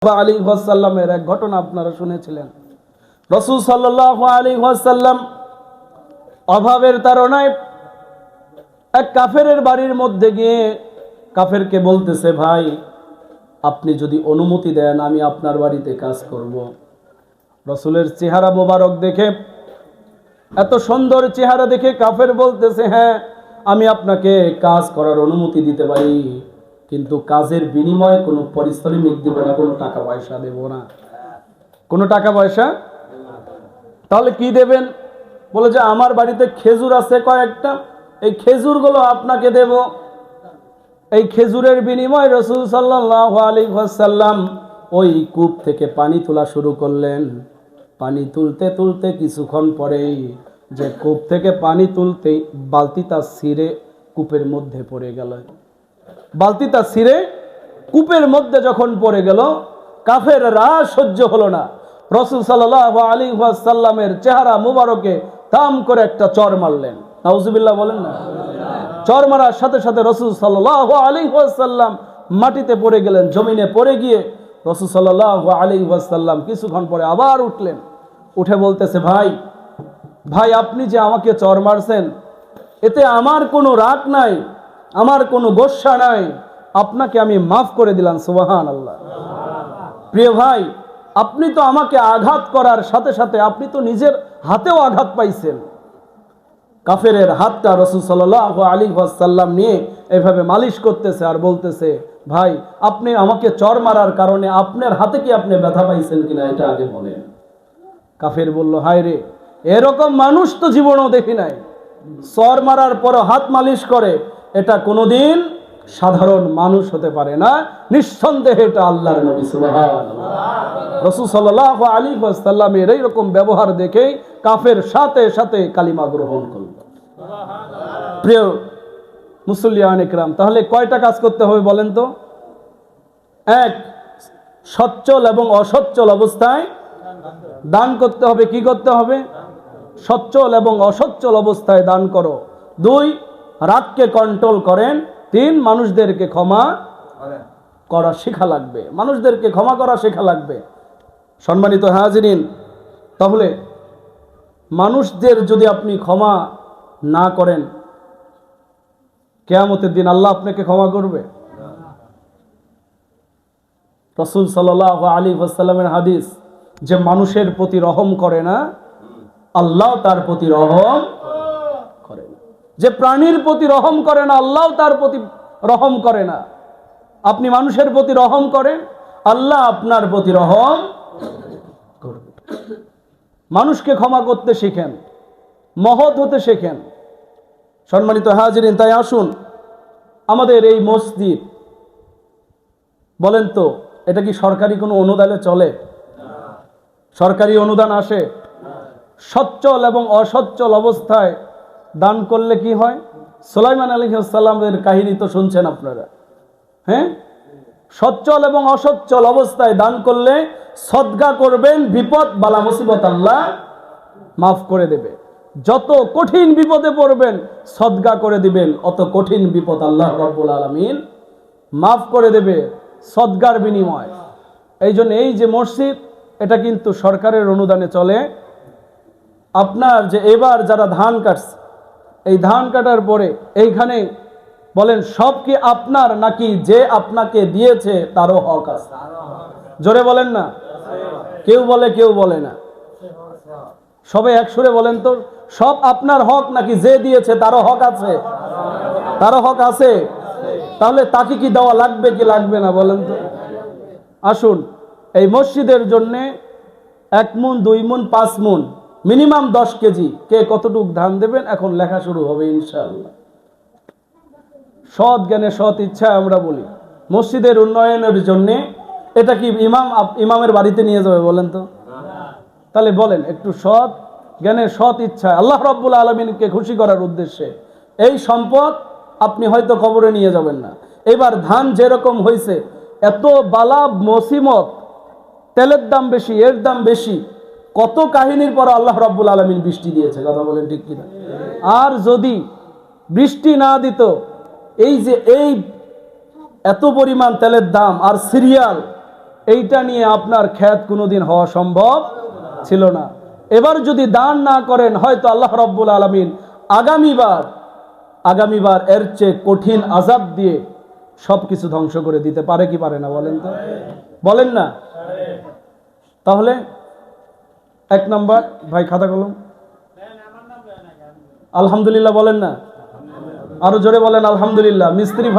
আলাইহি ওয়াসাল্লামের এক ঘটনা আপনারা শুনেছিলেন। রাসূল সাল্লাল্লাহু আলাইহি ওয়াসাল্লাম অভাবের তাড়নায় এক কাফেরের বাড়ির মধ্যে গিয়ে কাফেরকে বলতেছে, ভাই আপনি যদি অনুমতি দেন আমি আপনার বাড়িতে কাজ করব। রাসূলের চেহারা মোবারক দেখে, এত সুন্দর চেহারা দেখে কাফের বলতেছে, হ্যাঁ আমি আপনাকে কাজ করার অনুমতি দিতে পারি, কিন্তু কাজের বিনিময়ে কোনো পারিশ্রমিক দিব না, কোনো টাকা পয়সা দেব না। কোনো টাকা পয়সা? তাহলে কি দেবেন? বলে যে আমার বাড়িতে খেজুর আছে কয়েকটা, এই খেজুরগুলো আপনাকে দেব। এই খেজুরের বিনিময়ে রাসূল সাল্লাল্লাহু আলাইহি ওয়াসাল্লাম ওই কূপ থেকে পানি তোলা শুরু করলেন। পানি তুলতে তুলতে কিছুক্ষণ পরেই যে কূপ থেকে পানি তুলতেই বালতিটা ছিঁড়ে কূপের মধ্যে পড়ে গেল। বালতিটা ছিঁড়ে কূপের মধ্যে যখন পড়ে গেল, কাফেররা সহ্য হলো না। রাসূল সাল্লাল্লাহু আলাইহি ওয়াসাল্লামের চেহারা মুবারকে দাম করে একটা চর মারলেন। নাউজুবিল্লাহ বলেন না? চর মারার সাথে সাথে রাসূল সাল্লাল্লাহু আলাইহি ওয়াসাল্লাম মাটিতে পড়ে গেলেন। জমিনে পড়ে গিয়ে রাসূল সাল্লাল্লাহু আলাইহি ওয়াসাল্লাম কিছুক্ষণ পরে আবার উঠলেন। উঠে বলতেছে, ভাই ভাই আপনি যে আমাকে চর মারছেন, এতে আমার কোনো রাগ নাই, আমার কোনো গোসা নাই, আপনাকে আমি মাফ করে দিলাম। সুবহানাল্লাহ। প্রিয় ভাই, আপনি তো আমাকে আঘাত করার সাথে সাথে আপনি তো নিজের হাতেও আঘাত পাইছেন। কাফেরের হাতটা রাসূল সাল্লাল্লাহু আলাইহি ওয়াসাল্লাম নিয়ে এভাবে মালিশ করতেছে আর বলতেছে, ভাই আপনি আমাকে চর মারার কারণে আপনার হাতে কি আপনি ব্যথা পাইছেন কিনা এটা আগে বলেন। কাফের বলল, হায় রে, এরকম মানুষ তো জীবনেও দেখি নাই। চর মারার পর হাত মালিশ করে, এটা কোনোদিন সাধারণ মানুষ হতে পারে না, নিঃসন্দেহে এটা আল্লাহর নবী। সুবহানাল্লাহ। রাসূল সাল্লাল্লাহু আলাইহি ওয়াসাল্লামের এই রকম ব্যবহার দেখে কাফের সাথে সাথে কালিমা গ্রহণ করল। প্রিয় মুসল্লিয়ান ইকরাম, তাহলে কয়টা কাজ করতে হবে বলেন তো? এক, সচ্ছল এবং অসচ্ছল অবস্থায় দান করতে হবে। কি করতে হবে? সচ্ছল এবং অসচ্ছল অবস্থায় দান করো। দুই, রাগকে কন্ট্রোল করেন। তিন, মানুষদেরকে ক্ষমা করা শেখা লাগবে, মানুষদেরকে ক্ষমা করা শেখা লাগবে। সম্মানিত হাজিরিন, তাহলে মানুষদের যদি আপনি ক্ষমা না করেন, কিয়ামতের দিন আল্লাহ আপনাকে ক্ষমা করবে? রাসূল সাল্লাল্লাহু আলাইহি ওয়াসাল্লামের হাদিস, যে মানুষের প্রতি রহম করে না, আল্লাহ তার প্রতি রহম করে না। যে প্রাণীর প্রতি রহম করে না, আল্লাহ তার প্রতি রহম করে না। আপনি মানুষের প্রতি রহম করেন, আল্লাহ আপনার প্রতি রহম করবে। মানুষকে ক্ষমা করতে শিখেন, মহৎ হতে শেখেন। সম্মানিত হাজিরিন, তাই আসুন আমাদের এই মসজিদ, বলেন তো এটা কি সরকারি কোনো অনুদানে চলে? সরকারি অনুদান আসে? সচ্ছল এবং অসচ্ছল অবস্থায় দান করলে কি হয়? সুলাইমান আলাইহিস সালামের কাহিনী তো শুনছেন আপনারা। হ্যাঁ, সচ্ছল এবং অসচ্ছল অবস্থায় দান করলে সদকা করবেন, বিপদ বালা মুসিবত আল্লাহ মাফ করে দেবে। যত কঠিন বিপদে পড়বেন সদকা করে দিবেন, অত কঠিন বিপদ আল্লাহ রাব্বুল আলামিন মাফ করে দেবে সদকার বিনিময়। এই জন্য এই যে মসজিদ, এটা কিন্তু সরকারের অনুদানে চলে। আপনার যে এবার যারা ধান কাটছে, এই ধান কাটার পরে এইখানে বলেন সব কি আপনার, নাকি যে আপনাকে দিয়েছে তারও হক আছে? জোরে বলেন না। কেউ বলে কেউ বলে না। সবাই একসুরে বলেন তো, সব আপনার হক নাকি যে দিয়েছে তারও হক আছে? তারও হক আছে। তাহলে তাকে কি দেওয়া লাগবে কি লাগবে না বলেন তো? আসুন এই মসজিদের জন্য 1 মুন 2 মুন 5 মুন মিনিমাম 10 কেজি কে কতটুক ধান দেবেন এখন লেখা শুরু হবে ইনশাআল্লাহ। সৎ জ্ঞানে সৎ ইচ্ছায় আমরা বলি মসজিদের উন্নয়নের জন্য। এটা কি ইমামের বাড়িতে নিয়ে যাবে বলেন তো? তাহলে বলেন একটু সৎ জ্ঞানে সৎ ইচ্ছায় আল্লাহ রাব্বুল আলামিনকে খুশি করার উদ্দেশ্যে এই সম্পদ আপনি হয়তো কবরে নিয়ে যাবেন না। এবার ধান যেরকম হয়েছে, এত বালা মুসিবত, তেলের দাম বেশি, এর দাম বেশি, কত কাহিনীর পর আল্লাহ রাব্বুল আলামিন বৃষ্টি দিয়েছে। কথা বলেন ঠিক কিনা? আর যদি বৃষ্টি না দিত, এই যে এই এত পরিমাণ তেলের দাম আর সিরিয়াল, এইটা নিয়ে আপনার খ্যাত কোনোদিন হওয়া সম্ভব ছিল না। এবার যদি দান না করেন, হয়তো আল্লাহ রাব্বুল আলামিন আগামীবার এর চেয়ে কঠিন আযাব দিয়ে সবকিছু ধ্বংস করে দিতে পারে কি পারে না বলেন তো? বলেন না? তাহলে 1 নাম্বার, ভাই খাতা কলম, আলহামদুলিল্লাহ বলেন না? আরো জোরে বলেন আলহামদুলিল্লাহ। মিস্ত্রি